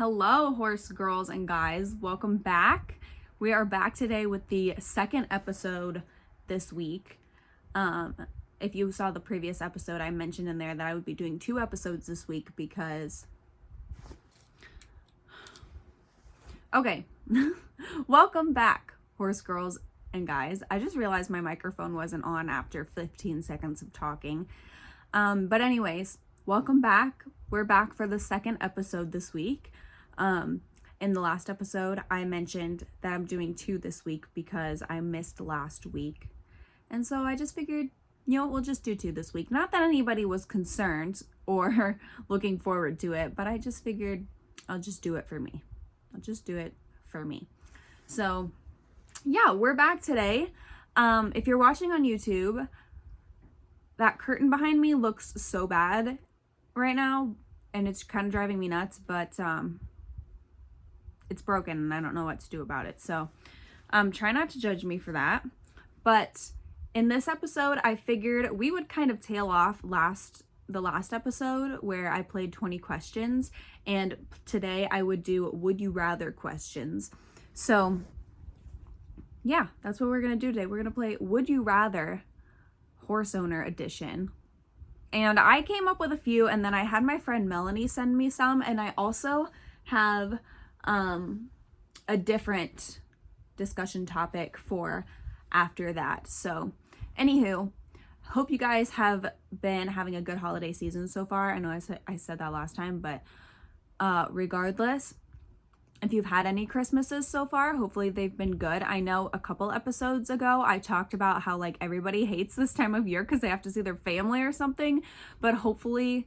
Hello, horse girls and guys. Welcome back. We are back today with the second episode this week. If you saw the previous episode, I mentioned in there that I would be doing 2 episodes this week because... Okay. Welcome back, horse girls and guys. I just realized my microphone wasn't on after 15 seconds of talking. But anyways, welcome back. We're back for the second episode this week. In the last episode, I mentioned that I'm doing 2 this week because I missed last week. And so I just figured, we'll just do 2 this week. Not that anybody was concerned or looking forward to it, but I just figured I'll just do it for me. So yeah, we're back today. If you're watching on YouTube, that curtain behind me looks so bad right now, and it's kind of driving me nuts, but it's broken and I don't know what to do about it. So try not to judge me for that. But in this episode, I figured we would kind of tail off the last episode where I played 20 questions, and today I would do would you rather questions. So yeah, that's what we're gonna do today. We're gonna play Would You Rather Horse Owner Edition. And I came up with a few, and then I had my friend Melanie send me some, and I also have a different discussion topic for after that. So anywho, hope you guys have been having a good holiday season so far. I know I said that last time, but regardless, if you've had any Christmases so far, hopefully they've been good. I know a couple episodes ago I talked about how like everybody hates this time of year because they have to see their family or something, but hopefully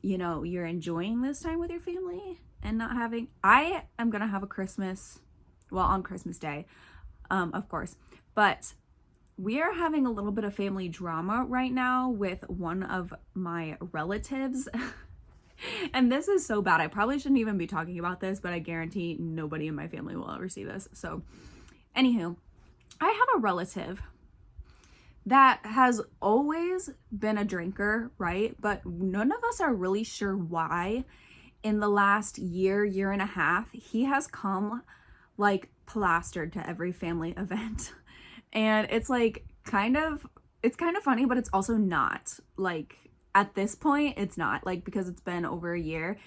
you're enjoying this time with your family and not having... I am gonna have a Christmas, well, on Christmas Day, of course, but we are having a little bit of family drama right now with one of my relatives. And this is so bad. I probably shouldn't even be talking about this, but I guarantee nobody in my family will ever see this. So anywho, I have a relative that has always been a drinker, right? But none of us are really sure why. In the last year and a half, he has come like plastered to every family event. And it's like it's kind of funny, but it's also not. Like at this point, it's not, like, because it's been over a year.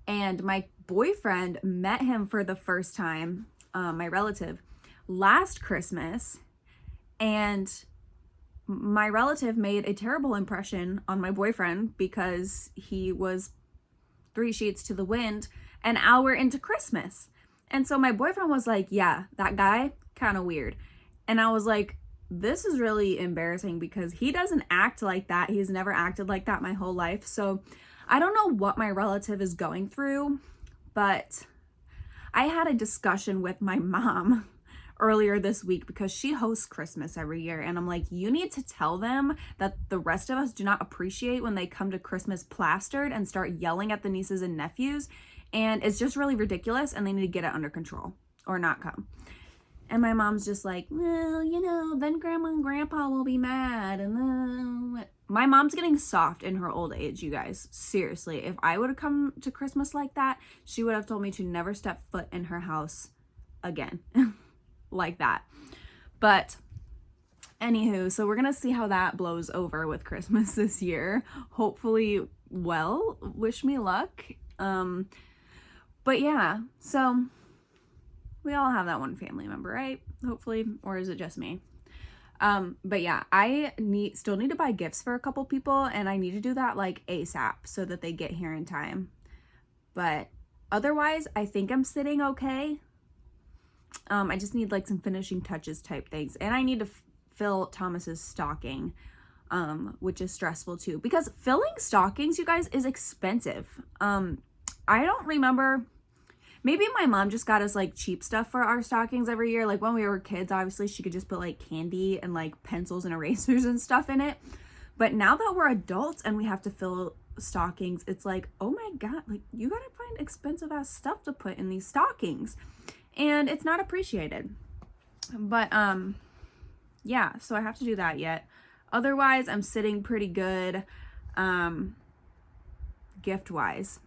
And my boyfriend met him for the first time, my relative, last Christmas. And my relative made a terrible impression on my boyfriend because he was 3 sheets to the wind an hour into Christmas. And so my boyfriend was like, yeah, that guy, kind of weird. And I was like, this is really embarrassing because he doesn't act like that. He's never acted like that my whole life. So I don't know what my relative is going through, but I had a discussion with my mom earlier this week because she hosts Christmas every year. And I'm like, you need to tell them that the rest of us do not appreciate when they come to Christmas plastered and start yelling at the nieces and nephews. And it's just really ridiculous, and they need to get it under control or not come. And my mom's just like, well, then grandma and grandpa will be mad. And then my mom's getting soft in her old age, you guys. Seriously, if I would have come to Christmas like that, she would have told me to never step foot in her house again. Like that. But anywho, so we're gonna see how that blows over with Christmas this year. Hopefully, well, wish me luck. But yeah, so we all have that one family member, right? Hopefully, or is it just me? But yeah, I still need to buy gifts for a couple people, and I need to do that like ASAP so that they get here in time. But otherwise, I think I'm sitting okay. I just need like some finishing touches type things, and I need to fill Thomas's stocking, which is stressful too, because filling stockings, you guys, is expensive. I don't remember. Maybe my mom just got us like cheap stuff for our stockings every year. Like when we were kids, obviously she could just put like candy and like pencils and erasers and stuff in it. But now that we're adults and we have to fill stockings, it's like, oh my God, like you gotta find expensive ass stuff to put in these stockings. And it's not appreciated. But yeah, so I have to do that yet. Otherwise, I'm sitting pretty good gift wise.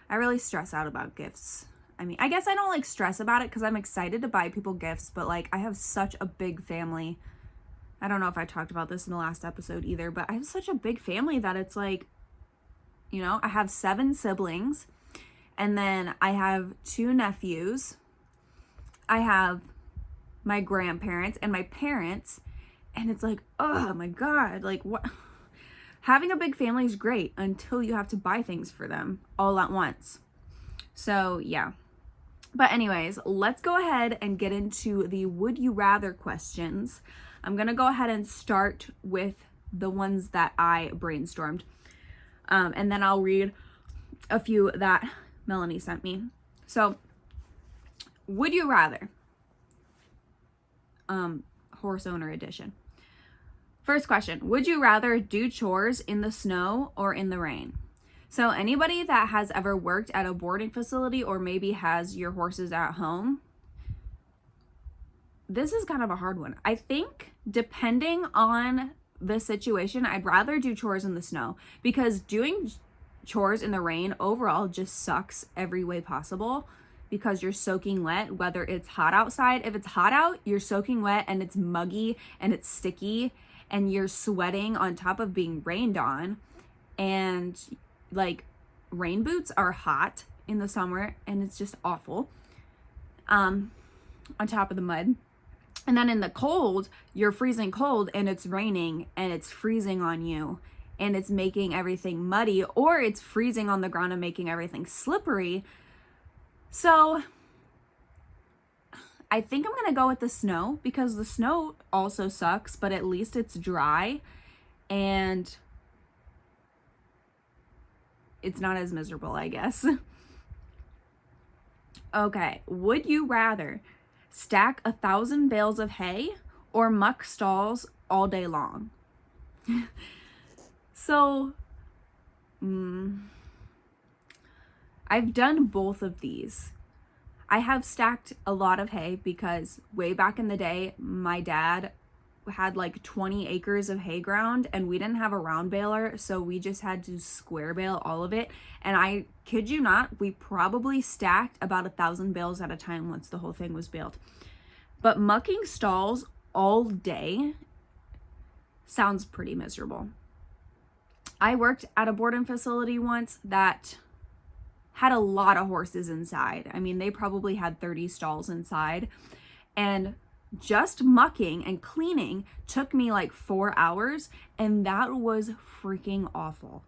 I really stress out about gifts. I mean, I guess I don't like stress about it because I'm excited to buy people gifts, but like I have such a big family. I don't know if I talked about this in the last episode either, but I have such a big family that it's like, you know, I have 7 siblings, and then I have 2 nephews. I have my grandparents and my parents, and it's like, oh my God, like what? Having a big family is great until you have to buy things for them all at once. So yeah. But anyways, let's go ahead and get into the would you rather questions. I'm going to go ahead and start with the ones that I brainstormed. And then I'll read a few that Melanie sent me. So, would you rather? Horse owner edition. First question, would you rather do chores in the snow or in the rain? So anybody that has ever worked at a boarding facility or maybe has your horses at home, this is kind of a hard one. I think depending on the situation, I'd rather do chores in the snow because doing chores in the rain overall just sucks every way possible because you're soaking wet, whether it's hot outside. If it's hot out, you're soaking wet and it's muggy and it's sticky and you're sweating on top of being rained on. And like rain boots are hot in the summer and it's just awful on top of the mud. And then in the cold, you're freezing cold and it's raining and it's freezing on you and it's making everything muddy, or it's freezing on the ground and making everything slippery. So I think I'm going to go with the snow because the snow also sucks, but at least it's dry and it's not as miserable, I guess. Okay, would you rather stack 1,000 bales of hay or muck stalls all day long? So, I've done both of these. I have stacked a lot of hay because way back in the day, my dad had like 20 acres of hay ground and we didn't have a round baler, so we just had to square bale all of it. And I kid you not, we probably stacked about 1,000 bales at a time once the whole thing was baled. But mucking stalls all day sounds pretty miserable. I worked at a boarding facility once that had a lot of horses inside. I mean, they probably had 30 stalls inside, and just mucking and cleaning took me like 4 hours, and that was freaking awful.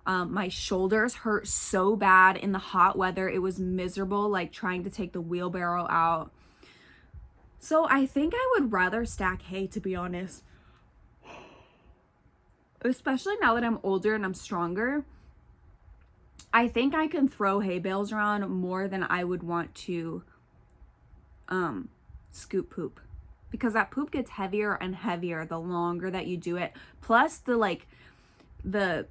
My shoulders hurt so bad in the hot weather. It was miserable, like trying to take the wheelbarrow out. So I think I would rather stack hay, to be honest. Especially now that I'm older and I'm stronger. I think I can throw hay bales around more than I would want to scoop poop, because that poop gets heavier and heavier the longer that you do it. Plus the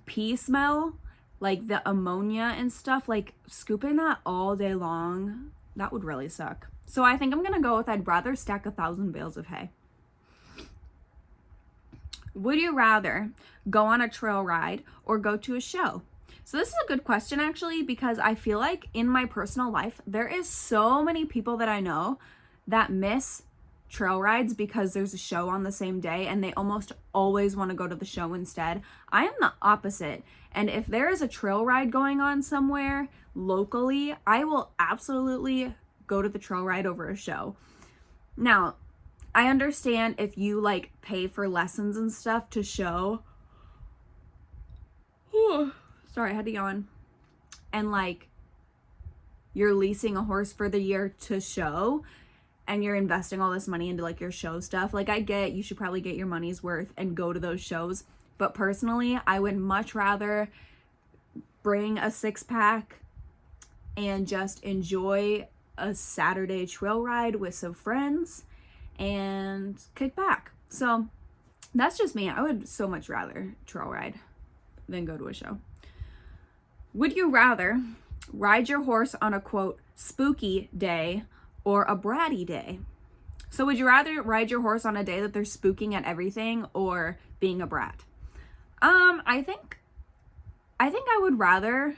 pee smell, like the ammonia and stuff, like scooping that all day long, that would really suck. So I think I'm gonna go with I'd rather stack 1,000 bales of hay. Would you rather go on a trail ride or go to a show? So this is a good question actually, because I feel like in my personal life, there is so many people that I know that miss trail rides because there's a show on the same day and they almost always want to go to the show instead. I am the opposite. And if there is a trail ride going on somewhere locally, I will absolutely go to the trail ride over a show. Now, I understand if you like pay for lessons and stuff to show. Sorry, I had to yawn. And like you're leasing a horse for the year to show and you're investing all this money into like your show stuff. Like I get you should probably get your money's worth and go to those shows. But personally, I would much rather bring a 6-pack and just enjoy a Saturday trail ride with some friends and kick back. So that's just me. I would so much rather trail ride than go to a show. Would you rather ride your horse on a quote spooky day or a bratty day? So would you rather ride your horse on a day that they're spooking at everything or being a brat? I think I would rather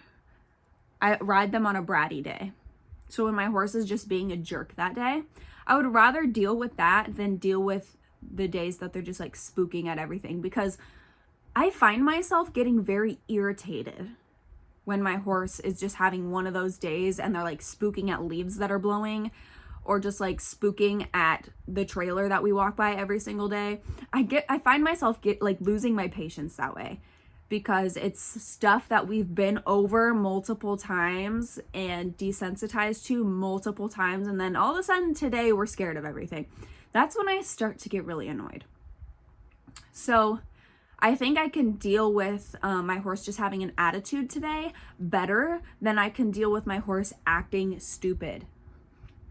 I ride them on a bratty day. So when my horse is just being a jerk that day, I would rather deal with that than deal with the days that they're just like spooking at everything, because I find myself getting very irritated when my horse is just having one of those days and they're like spooking at leaves that are blowing, or just like spooking at the trailer that we walk by every single day. I find myself losing my patience that way, because it's stuff that we've been over multiple times and desensitized to multiple times, and then all of a sudden today we're scared of everything. That's when I start to get really annoyed. So I think I can deal with my horse just having an attitude today better than I can deal with my horse acting stupid.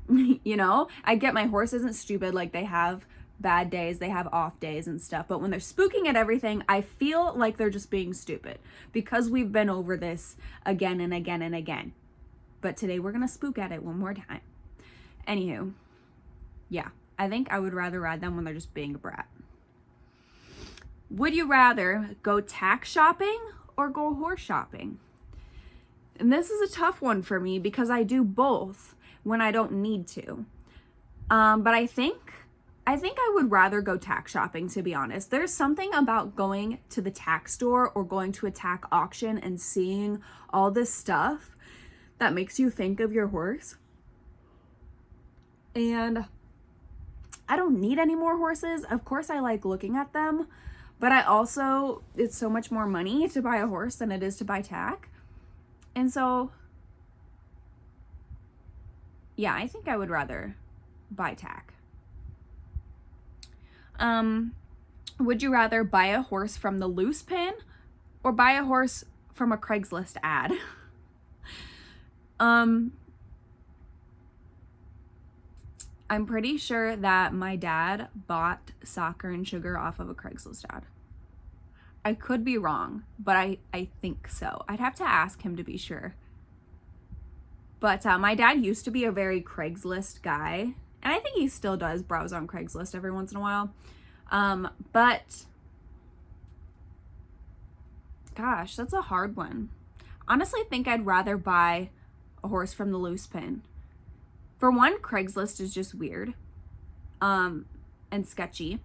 You know, I get my horse isn't stupid, like they have bad days, they have off days and stuff, but when they're spooking at everything, I feel like they're just being stupid, because we've been over this again and again and again. But today we're gonna spook at it one more time. Anywho, yeah, I think I would rather ride them when they're just being a brat. Would you rather go tack shopping or go horse shopping? And this is a tough one for me, because I do both when I don't need to. But I think I would rather go tack shopping, to be honest. There's something about going to the tack store or going to a tack auction and seeing all this stuff that makes you think of your horse. And I don't need any more horses. Of course, I like looking at them, but it's so much more money to buy a horse than it is to buy tack. And so, yeah, I think I would rather buy tack. Would you rather buy a horse from the loose pin or buy a horse from a Craigslist ad? I'm pretty sure that my dad bought Soccer and Sugar off of a Craigslist ad. I could be wrong, but I think so. I'd have to ask him to be sure. But my dad used to be a very Craigslist guy, and I think he still does browse on Craigslist every once in a while. But gosh, that's a hard one. Honestly, I think I'd rather buy a horse from the loose pin. For one, Craigslist is just weird, and sketchy.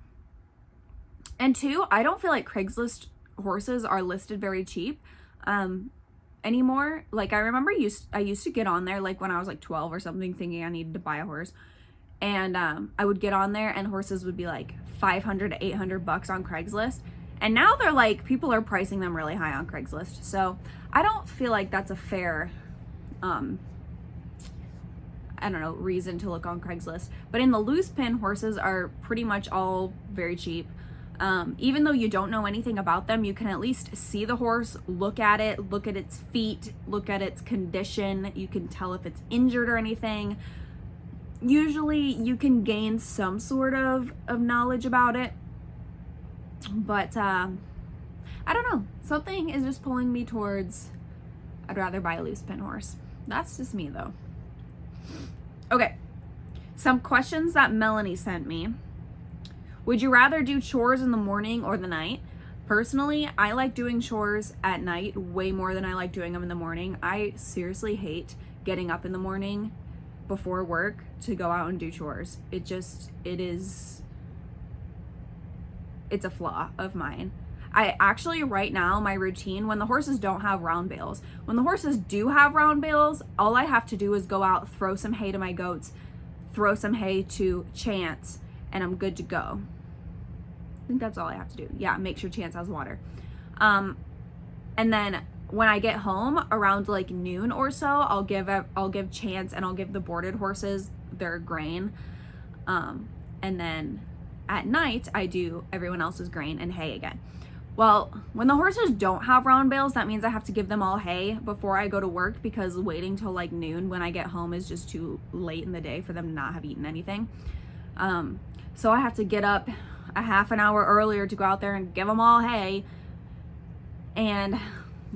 And two, I don't feel like Craigslist horses are listed very cheap, anymore. Like, I remember I used to get on there, like when I was like 12 or something, thinking I needed to buy a horse. And I would get on there and horses would be like $500 to $800 on Craigslist. And now they're like, people are pricing them really high on Craigslist. So I don't feel like that's a fair, reason to look on Craigslist. But in the loose pin, horses are pretty much all very cheap. Even though you don't know anything about them, you can at least see the horse, look at its feet, look at its condition. You can tell if it's injured or anything. Usually you can gain some sort of knowledge about it. But I don't know. Something is just pulling me towards I'd rather buy a loose pin horse. That's just me though. Okay. Some questions that Melanie sent me. Would you rather do chores in the morning or the night? Personally, I like doing chores at night way more than I like doing them in the morning. I seriously hate getting up in the morning before work to go out and do chores. It's a flaw of mine. I actually, right now, my routine, when the horses don't have round bales, when the horses do have round bales, all I have to do is go out, throw some hay to my goats, throw some hay to Chance, and I'm good to go. I think that's all I have to do. Yeah, make sure Chance has water. And then when I get home around like noon or so, I'll give Chance and I'll give the boarded horses their grain. And then at night I do everyone else's grain and hay again. Well, when the horses don't have round bales, that means I have to give them all hay before I go to work, because waiting till like noon when I get home is just too late in the day for them to not have eaten anything. So I have to get up a half an hour earlier to go out there and give them all hay. And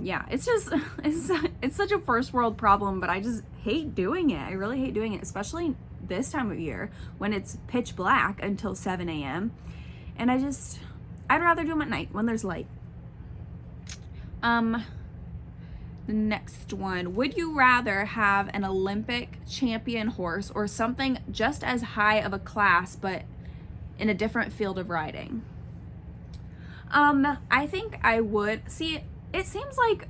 yeah, it's such a first world problem, but I just hate doing it. I really hate doing it, especially this time of year when it's pitch black until 7 a.m. And I'd rather do them at night when there's light. The Next one. Would you rather have an Olympic champion horse or something just as high of a class but in a different field of riding? I think I would. See, it seems like,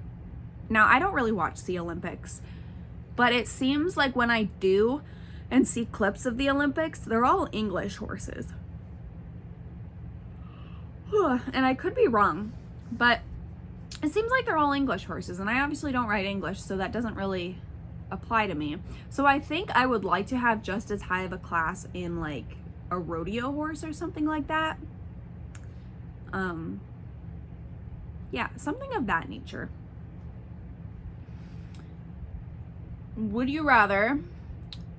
now I don't really watch the Olympics, but it seems like when I do and see clips of the Olympics, they're all English horses. And I could be wrong, but it seems like they're all English horses, and I obviously don't ride English, so that doesn't really apply to me. So I think I would like to have just as high of a class in like a rodeo horse or something like that. Yeah, something of that nature. Would you rather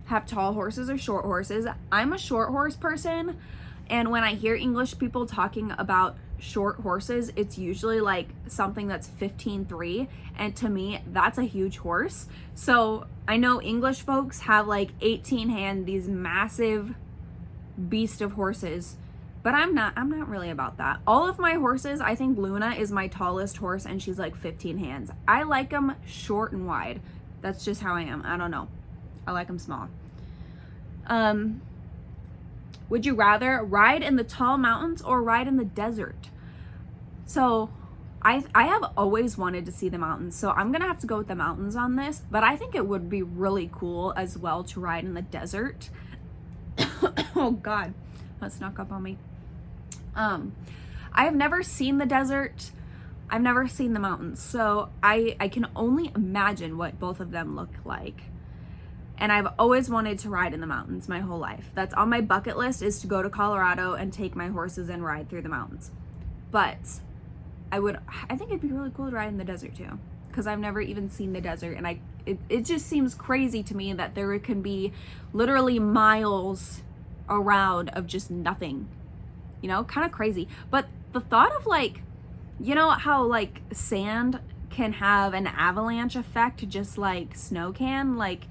have tall horses or short horses? I'm a short horse person, and when I hear English people talking about short horses, it's usually like something that's 15.3, and to me that's a huge horse. So I know English folks have like 18 hand, these massive beast of horses, but I'm not really about that. All of my horses, I think Luna is my tallest horse and she's like 15 hands. I like them short and wide. That's just how I am. I don't know, I like them small. Would you rather ride in the tall mountains or ride in the desert? So I have always wanted to see the mountains, so I'm gonna have to go with the mountains on this, but I think it would be really cool as well to ride in the desert. Oh God, that snuck up on me. I have never seen the desert. I've never seen the mountains, so I can only imagine what both of them look like. And I've always wanted to ride in the mountains my whole life. That's on my bucket list, is to go to Colorado and take my horses and ride through the mountains. But I think it'd be really cool to ride in the desert too, because I've never even seen the desert, and it just seems crazy to me that there can be literally miles around of just nothing, you know, kind of crazy. But the thought of like, you know how like sand can have an avalanche effect just like snow can, like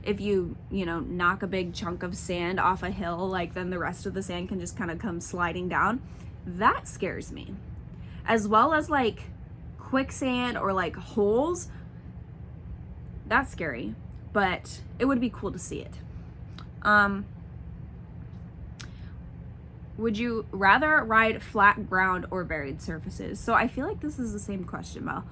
if you knock a big chunk of sand off a hill, like then the rest of the sand can just kind of come sliding down. That scares me. As well as like quicksand or like holes. That's scary, but it would be cool to see it. Would you rather ride flat ground or varied surfaces? So I feel like this is the same question, Mel.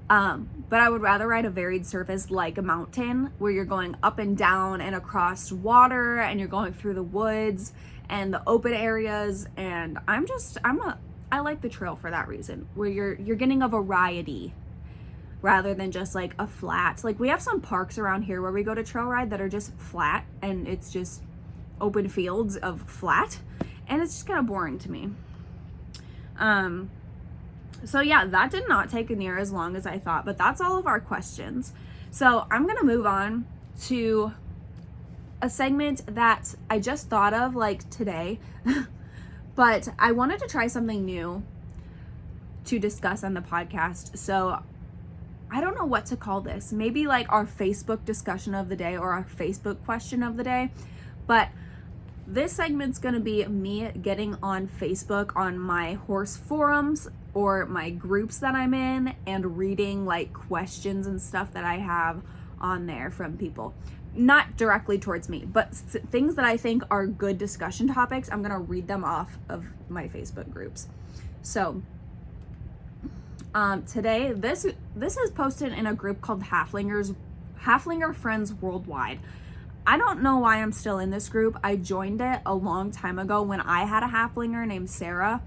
But I would rather ride a varied surface like a mountain, where you're going up and down and across water, and you're going through the woods and the open areas. And I like the trail for that reason, where you're getting a variety rather than just like a flat. Like we have some parks around here where we go to trail ride that are just flat, and it's just open fields of flat, and it's just kind of boring to me. So yeah, that did not take near as long as I thought, but that's all of our questions. So I'm gonna move on to a segment that I just thought of like today, but I wanted to try something new to discuss on the podcast. So I don't know what to call this. Maybe like our Facebook discussion of the day or our Facebook question of the day, but this segment's gonna be me getting on Facebook on my horse forums or my groups that I'm in and reading like questions and stuff that I have on there from people. Not directly towards me, but things that I think are good discussion topics. I'm gonna read them off of my Facebook groups. So today, this is posted in a group called Halflinger Friends Worldwide. I don't know why I'm still in this group. I joined it a long time ago when I had a halflinger named Sarah,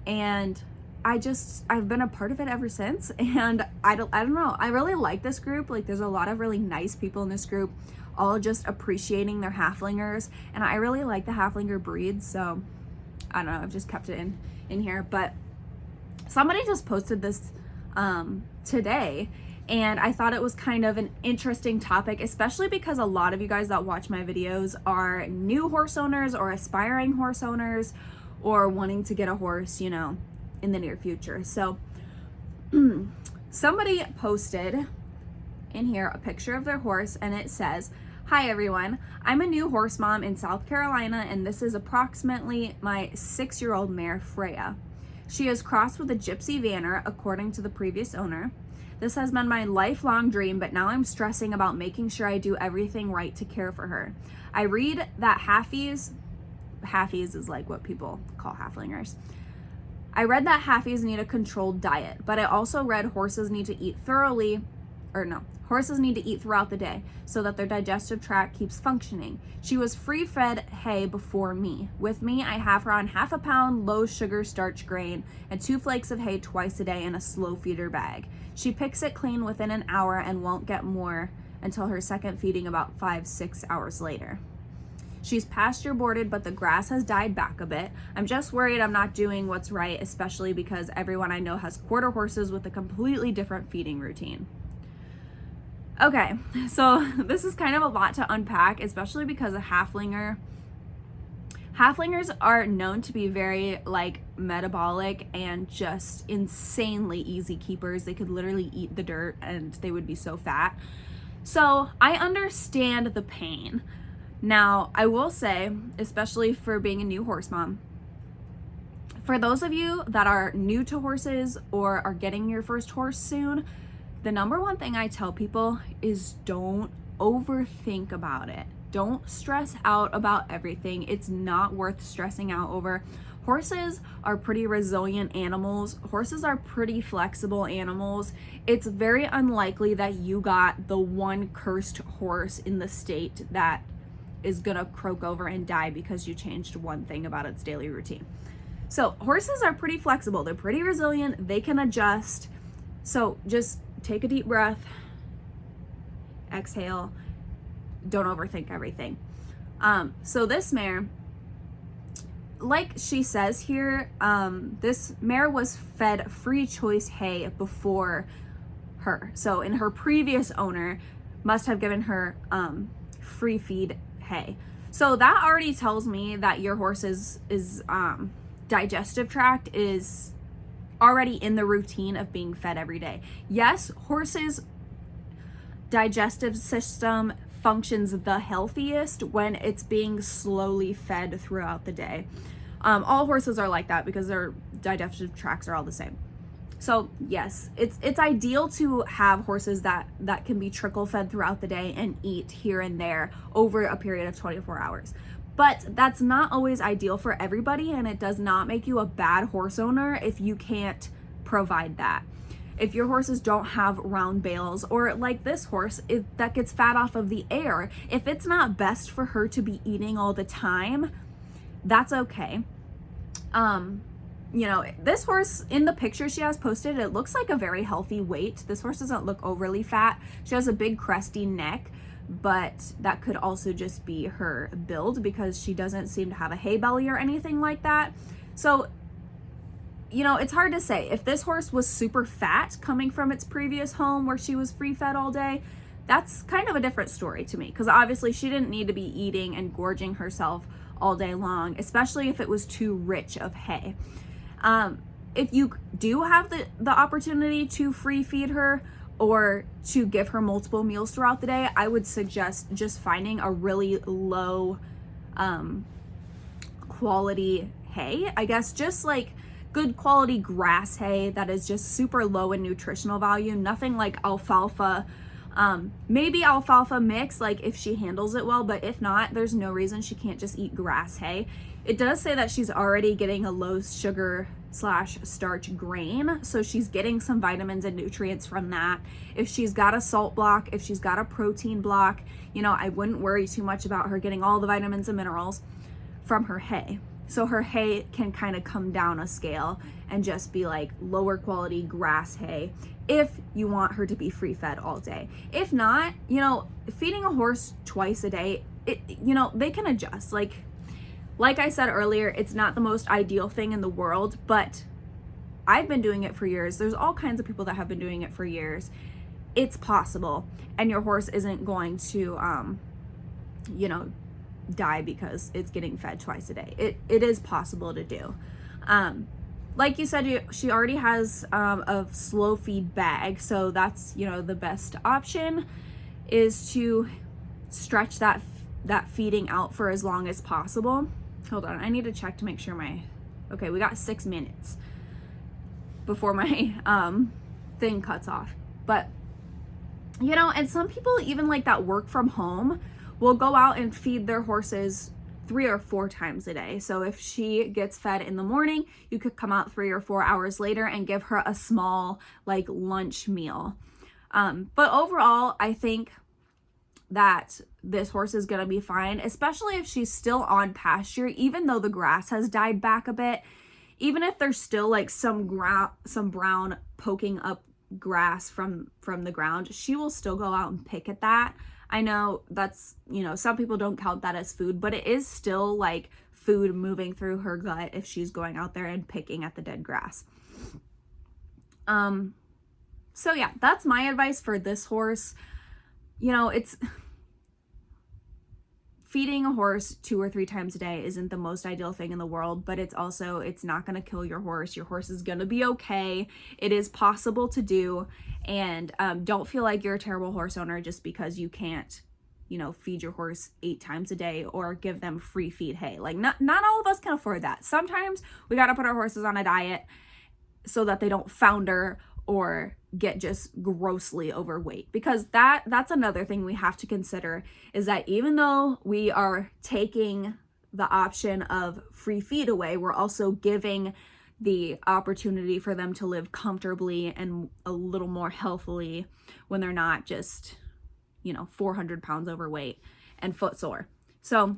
and I've been a part of it ever since. And I don't know, I really like this group. Like there's a lot of really nice people in this group, all just appreciating their halflingers, and I really like the halflinger breed, so I don't know, I've just kept it in here. But somebody just posted this today, and I thought it was kind of an interesting topic, especially because a lot of you guys that watch my videos are new horse owners or aspiring horse owners or wanting to get a horse, you know, in the near future. So somebody posted in here a picture of their horse, and it says, "Hi everyone, I'm a new horse mom in South Carolina, and this is approximately my 6-year-old mare Freya. She is crossed with a gypsy vanner according to the previous owner. This has been my lifelong dream, but now I'm stressing about making sure I do everything right to care for her. I read that halfies is like what people call halflingers. I read that halfies need a controlled diet, but I also read horses need to eat horses need to eat throughout the day so that their digestive tract keeps functioning. She was free-fed hay before me. With me, I have her on 1/2 pound low sugar starch grain and 2 flakes of hay twice a day in a slow feeder bag. She picks it clean within an hour and won't get more until her second feeding about 5-6 hours later. She's pasture boarded, but the grass has died back a bit. I'm just worried I'm not doing what's right, especially because everyone I know has quarter horses with a completely different feeding routine. Okay, so this is kind of a lot to unpack, especially because a halflingers are known to be very like metabolic and just insanely easy keepers. They could literally eat the dirt and they would be so fat. So I understand the pain. Now, I will say, especially for being a new horse mom, for those of you that are new to horses or are getting your first horse soon, the number one thing I tell people is don't overthink about it. Don't stress out about everything. It's not worth stressing out over. Horses are pretty resilient animals. Horses are pretty flexible animals. It's very unlikely that you got the one cursed horse in the state that is gonna croak over and die because you changed one thing about its daily routine. So horses are pretty flexible. They're pretty resilient. They can adjust. So just take a deep breath, exhale, don't overthink everything. So this mare, like she says here, this mare was fed free choice hay before her. So in her previous owner must have given her free feed hay. So that already tells me that your horse's digestive tract is already in the routine of being fed every day. Yes, horses' digestive system functions the healthiest when it's being slowly fed throughout the day. All horses are like that because their digestive tracts are all the same. So yes, it's ideal to have horses that can be trickle fed throughout the day and eat here and there over a period of 24 hours. But that's not always ideal for everybody, and it does not make you a bad horse owner if you can't provide that. If your horses don't have round bales, or like this horse that gets fat off of the air, if it's not best for her to be eating all the time, that's okay. This horse in the picture she has posted, it looks like a very healthy weight. This horse doesn't look overly fat. She has a big cresty neck, but that could also just be her build because she doesn't seem to have a hay belly or anything like that. So, it's hard to say. If this horse was super fat coming from its previous home where she was free fed all day, that's kind of a different story to me, because obviously she didn't need to be eating and gorging herself all day long, especially if it was too rich of hay. If you do have the opportunity to free feed her or to give her multiple meals throughout the day, I would suggest just finding a really low quality hay. I guess just like good quality grass hay that is just super low in nutritional value, nothing like alfalfa. Maybe alfalfa mix, like if she handles it well, but if not, there's no reason she can't just eat grass hay. It does say that she's already getting a low sugar / starch grain, so she's getting some vitamins and nutrients from that. If she's got a salt block, if she's got a protein block, I wouldn't worry too much about her getting all the vitamins and minerals from her hay. So her hay can kind of come down a scale and just be like lower quality grass hay if you want her to be free fed all day. If not, feeding a horse twice a day, they can adjust. Like I said earlier, it's not the most ideal thing in the world, but I've been doing it for years. There's all kinds of people that have been doing it for years. It's possible, and your horse isn't going to, die because it's getting fed twice a day. It is possible to do. Like you said, she already has a slow feed bag, so that's, the best option is to stretch that feeding out for as long as possible. Hold on, I need to check to make sure we got 6 minutes before my thing cuts off. But, you know, and some people even like that work from home will go out and feed their horses 3 or 4 times a day. So if she gets fed in the morning, you could come out 3 or 4 hours later and give her a small like lunch meal. But overall, I think that this horse is going to be fine, especially if she's still on pasture, even though the grass has died back a bit. Even if there's still like some brown poking up grass from the ground, she will still go out and pick at that. I know that's, you know, some people don't count that as food, but it is still like food moving through her gut if she's going out there and picking at the dead grass. So yeah, that's my advice for this horse. You know, it's feeding a horse 2 or 3 times a day isn't the most ideal thing in the world, but it's not going to kill your horse. Your horse is going to be okay. It is possible to do. And don't feel like you're a terrible horse owner just because you can't, you know, feed your horse 8 times a day or give them free feed hay. Like not all of us can afford that. Sometimes we got to put our horses on a diet so that they don't founder or get just grossly overweight, because that's another thing we have to consider, is that even though we are taking the option of free feed away, we're also giving the opportunity for them to live comfortably and a little more healthily when they're not just, you know, 400 pounds overweight and footsore. So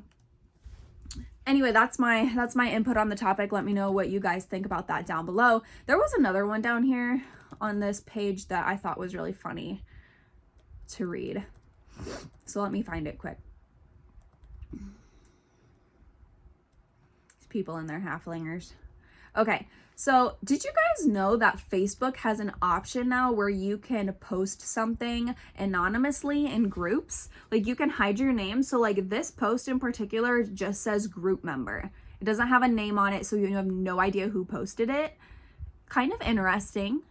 anyway, that's my input on the topic. Let me know what you guys think about that down below. There was another one down here on this page that I thought was really funny to read. So let me find it quick. These people and their halflingers. Okay, so did you guys know that Facebook has an option now where you can post something anonymously in groups? Like you can hide your name. So like this post in particular just says group member. It doesn't have a name on it, so you have no idea who posted it. Kind of interesting.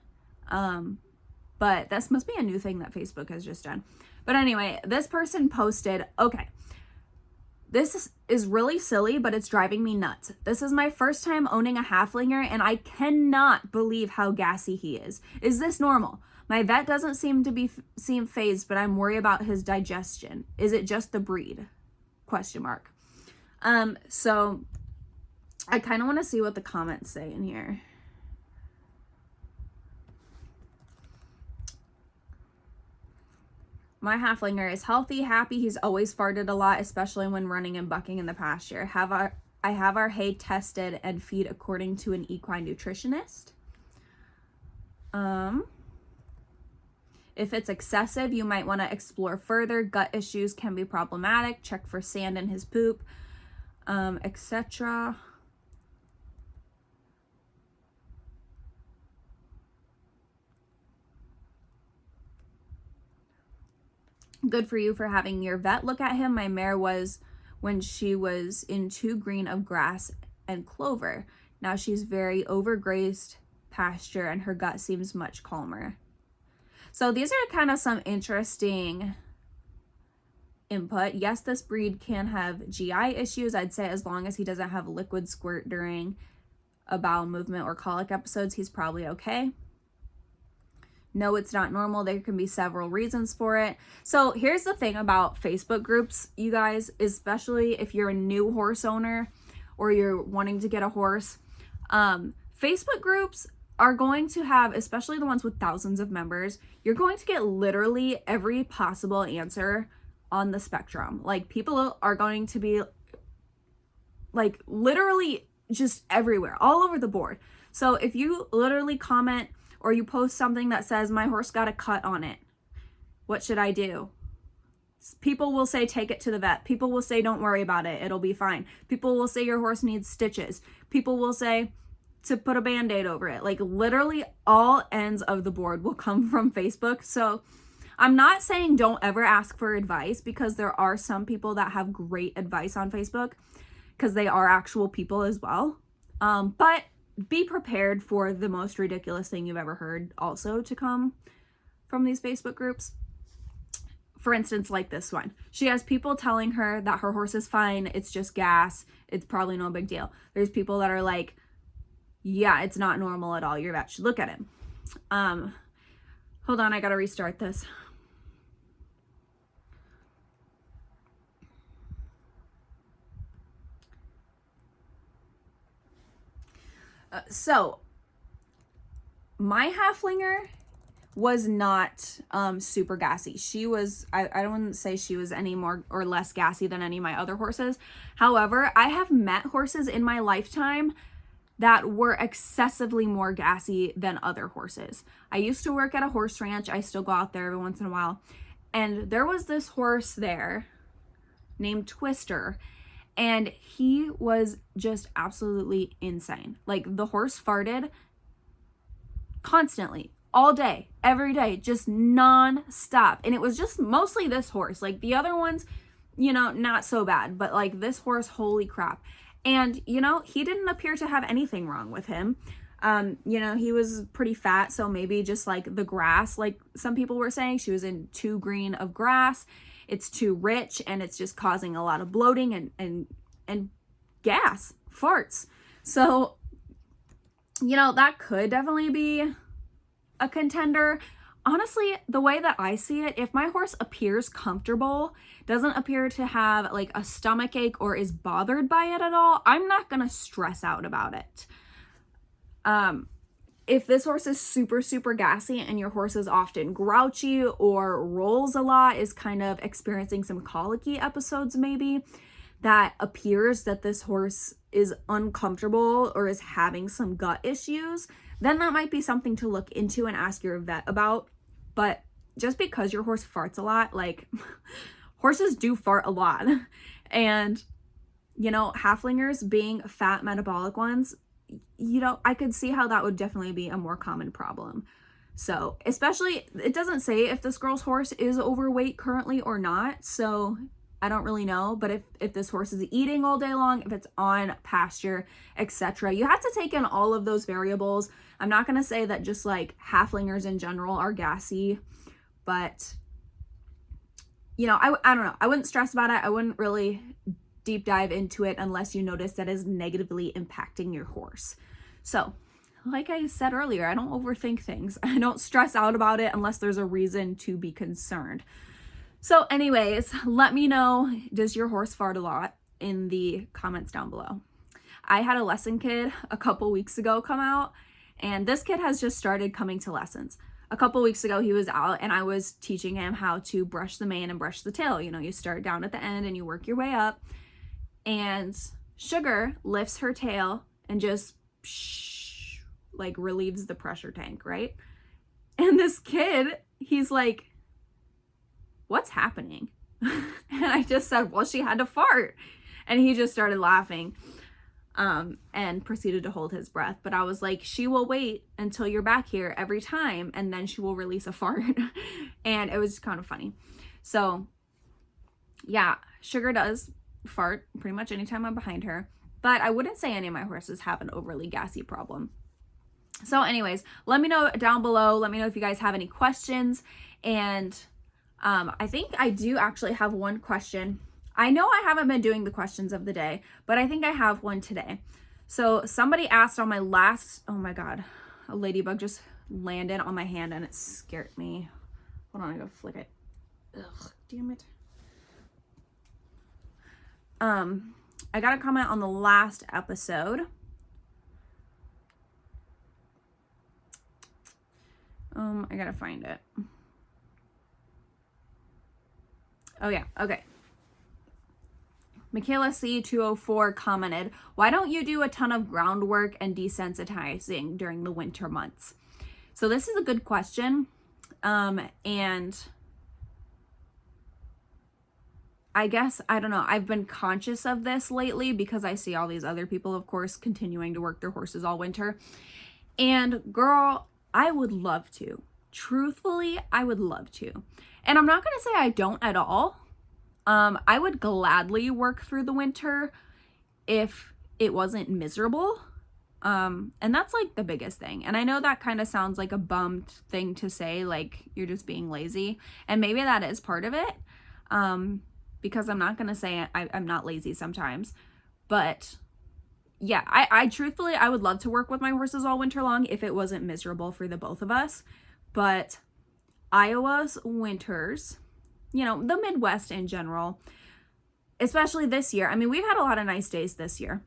But this must be a new thing that Facebook has just done. But anyway, this person posted, okay, this is really silly, but it's driving me nuts. This is my first time owning a halflinger, and I cannot believe how gassy he is. Is this normal? My vet doesn't seem phased, but I'm worried about his digestion. Is it just the breed? ? So I kind of want to see what the comments say in here. My halflinger is healthy, happy. He's always farted a lot, especially when running and bucking in the pasture. I have our hay tested and feed according to an equine nutritionist. If it's excessive, you might want to explore further. Gut issues can be problematic. Check for sand in his poop, etc. Good for you for having your vet look at him. My mare was when she was in 2 green of grass and clover. Now she's very overgrazed pasture and her gut seems much calmer. So these are kind of some interesting input. Yes, this breed can have GI issues. I'd say as long as he doesn't have liquid squirt during a bowel movement or colic episodes, he's probably okay. No, it's not normal. There can be several reasons for it. So here's the thing about Facebook groups, you guys, especially if you're a new horse owner or you're wanting to get a horse. Facebook groups are going to have, especially the ones with thousands of members, you're going to get literally every possible answer on the spectrum. Like people are going to be like literally just everywhere, all over the board. So if you literally comment or you post something that says, my horse got a cut on it, what should I do? People will say, take it to the vet. People will say, don't worry about it. It'll be fine. People will say your horse needs stitches. People will say to put a Band-Aid over it. Like literally all ends of the board will come from Facebook. So I'm not saying don't ever ask for advice, because there are some people that have great advice on Facebook because they are actual people as well. But be prepared for the most ridiculous thing you've ever heard also to come from these Facebook groups. For instance, like this one. She has people telling her that her horse is fine. It's just gas. It's probably no big deal. There's people that are like, yeah, it's not normal at all. Your vet should look at him. Hold on, I gotta restart this. So, my halflinger was not super gassy. She was, I wouldn't say she was any more or less gassy than any of my other horses. However, I have met horses in my lifetime that were excessively more gassy than other horses. I used to work at a horse ranch. I still go out there every once in a while. And there was this horse there named Twister, and he was just absolutely insane. Like, the horse farted constantly, all day, every day, just non-stop. And it was just mostly this horse. Like, the other ones, you know, not so bad, but like this horse, holy crap. And, you know, he didn't appear to have anything wrong with him. You know, he was pretty fat, so maybe just like the grass, like some people were saying, she was in too green of grass. It's too rich, and it's just causing a lot of bloating and gas, farts. So, you know, that could definitely be a contender. Honestly, the way that I see it, if my horse appears comfortable, doesn't appear to have like a stomach ache or is bothered by it at all, I'm not gonna stress out about it. If this horse is super, super gassy and your horse is often grouchy or rolls a lot, is kind of experiencing some colicky episodes maybe, that appears that this horse is uncomfortable or is having some gut issues, then that might be something to look into and ask your vet about. But just because your horse farts a lot, like, horses do fart a lot. And, you know, halflingers being fat metabolic ones, you know, I could see how that would definitely be a more common problem. So, especially, it doesn't say if this girl's horse is overweight currently or not, so I don't really know. But if this horse is eating all day long, if it's on pasture, etc., you have to take in all of those variables. I'm not going to say that just like halflingers in general are gassy, but, you know, I don't know. I wouldn't stress about it. I wouldn't really deep dive into it unless you notice that is negatively impacting your horse. So, like I said earlier, I don't overthink things. I don't stress out about it unless there's a reason to be concerned. So anyways, let me know, does your horse fart a lot, in the comments down below. I had a lesson kid a couple weeks ago come out, and this kid has just started coming to lessons. A couple weeks ago, he was out and I was teaching him how to brush the mane and brush the tail. You know, you start down at the end and you work your way up. And Sugar lifts her tail and just like relieves the pressure tank, right? And this kid, he's like, what's happening? And I just said, well, she had to fart. And he just started laughing and proceeded to hold his breath. But I was like, she will wait until you're back here every time, and then she will release a fart. And it was kind of funny. So yeah, Sugar does fart pretty much anytime I'm behind her, but I wouldn't say any of my horses have an overly gassy problem. So anyways, let me know down below. Let me know if you guys have any questions. And I think I do actually have one question. I know I haven't been doing the questions of the day, but I think I have one today. So somebody asked on my last, oh my God, a ladybug just landed on my hand and it scared me. Hold on, I gotta flick it. Ugh, damn it. I got a comment on the last episode. I gotta find it. Oh yeah, okay. Michaela C204 commented, why don't you do a ton of groundwork and desensitizing during the winter months? So this is a good question. And I guess, I don't know, I've been conscious of this lately because I see all these other people, of course, continuing to work their horses all winter. And girl, I would love to. Truthfully, I would love to. And I'm not going to say I don't at all. I would gladly work through the winter if it wasn't miserable. And that's like the biggest thing. And I know that kind of sounds like a bummed thing to say, like you're just being lazy. And maybe that is part of it. Because I'm not going to say I'm not lazy sometimes. But yeah, I truthfully, I would love to work with my horses all winter long if it wasn't miserable for the both of us. But Iowa's winters, the Midwest in general, especially this year. I mean, we've had a lot of nice days this year.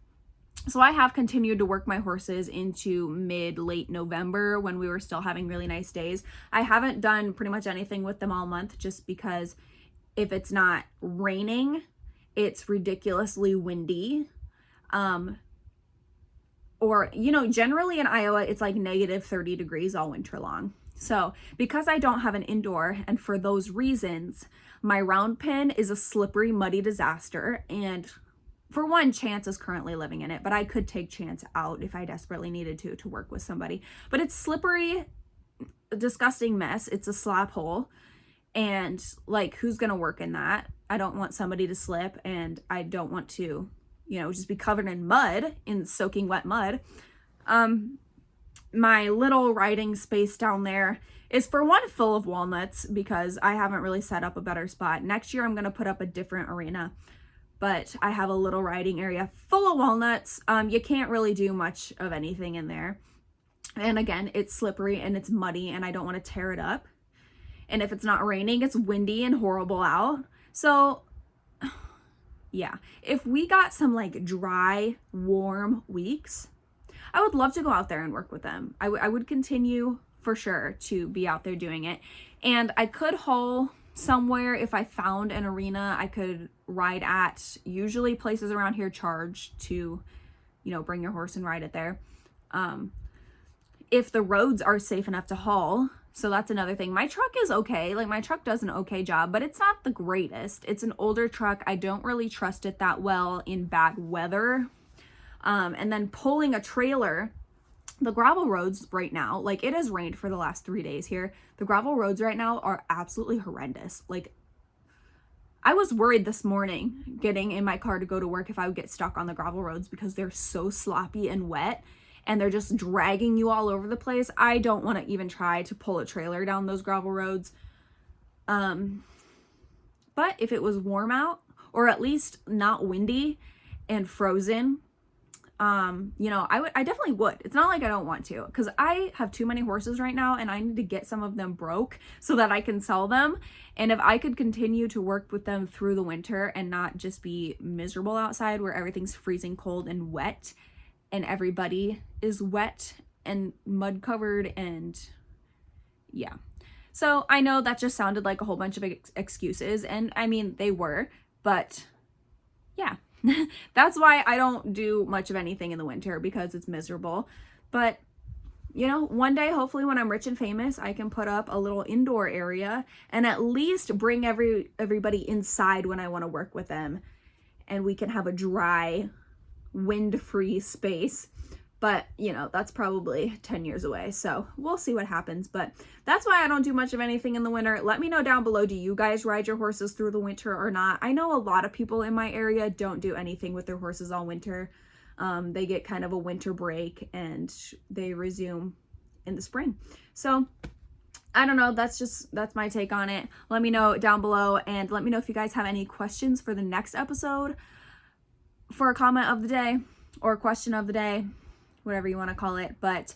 So I have continued to work my horses into late November when we were still having really nice days. I haven't done pretty much anything with them all month just because if it's not raining, it's ridiculously windy. Or, generally in Iowa, it's like negative 30 degrees all winter long. So because I don't have an indoor, and for those reasons, my round pen is a slippery, muddy disaster. And for one, Chance is currently living in it, but I could take Chance out if I desperately needed to work with somebody. But it's slippery, disgusting mess. It's a slop hole. And like, who's going to work in that? I don't want somebody to slip, and I don't want to, just be covered in mud, in soaking wet mud. My little riding space down there is, for one, full of walnuts because I haven't really set up a better spot. Next year, I'm going to put up a different arena, but I have a little riding area full of walnuts. You can't really do much of anything in there. And again, it's slippery and it's muddy and I don't want to tear it up. And if it's not raining, it's windy and horrible out. So yeah, if we got some like dry, warm weeks, I would love to go out there and work with them. I would continue for sure to be out there doing it. And I could haul somewhere if I found an arena I could ride at. Usually places around here charge to, bring your horse and ride it there. If the roads are safe enough to haul. So that's another thing. My truck is okay. Like, my truck does an okay job, but it's not the greatest. It's an older truck. I don't really trust it that well in bad weather. And then pulling a trailer, the gravel roads right now, like, it has rained for the last 3 days here. The gravel roads right now are absolutely horrendous. Like, I was worried this morning getting in my car to go to work if I would get stuck on the gravel roads because they're so sloppy and wet. And they're just dragging you all over the place. I don't want to even try to pull a trailer down those gravel roads. But if it was warm out, or at least not windy and frozen, I definitely would. It's not like I don't want to, because I have too many horses right now and I need to get some of them broke so that I can sell them. And if I could continue to work with them through the winter and not just be miserable outside where everything's freezing cold and wet, and everybody is wet and mud covered, and yeah. So I know that just sounded like a whole bunch of excuses, and I mean, they were, but yeah. That's why I don't do much of anything in the winter, because it's miserable. But, one day, hopefully when I'm rich and famous, I can put up a little indoor area and at least bring everybody inside when I want to work with them, and we can have a dry, wind-free space. But that's probably 10 years away, so we'll see what happens. But that's why I don't do much of anything in the winter. Let me know down below, do you guys ride your horses through the winter or not? I know a lot of people in my area don't do anything with their horses all winter. They get kind of a winter break and they resume in the spring. So I don't know, that's my take on it. Let me know down below, and let me know if you guys have any questions for the next episode, for a comment of the day or question of the day, whatever you want to call it. But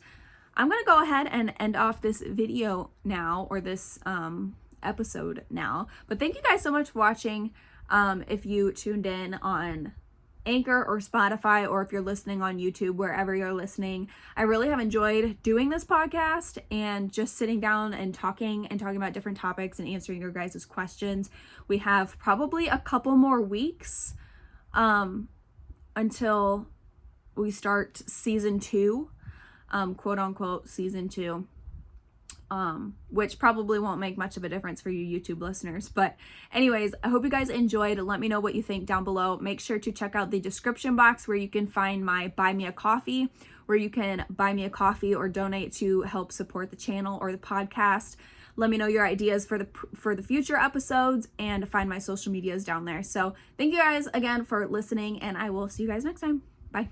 I'm going to go ahead and end off this video now, or this episode now. But thank you guys so much for watching. If you tuned in on Anchor or Spotify, or if you're listening on YouTube, wherever you're listening, I really have enjoyed doing this podcast and just sitting down and talking about different topics and answering your guys' questions. We have probably a couple more weeks until we start season 2, quote unquote season 2, which probably won't make much of a difference for you YouTube listeners. But anyways, I hope you guys enjoyed. Let me know what you think down below. Make sure to check out the description box where you can find my Buy Me a Coffee, where you can buy me a coffee or donate to help support the channel or the podcast. Let me know your ideas for the future episodes, and find my social medias down there. So thank you guys again for listening, and I will see you guys next time. Bye.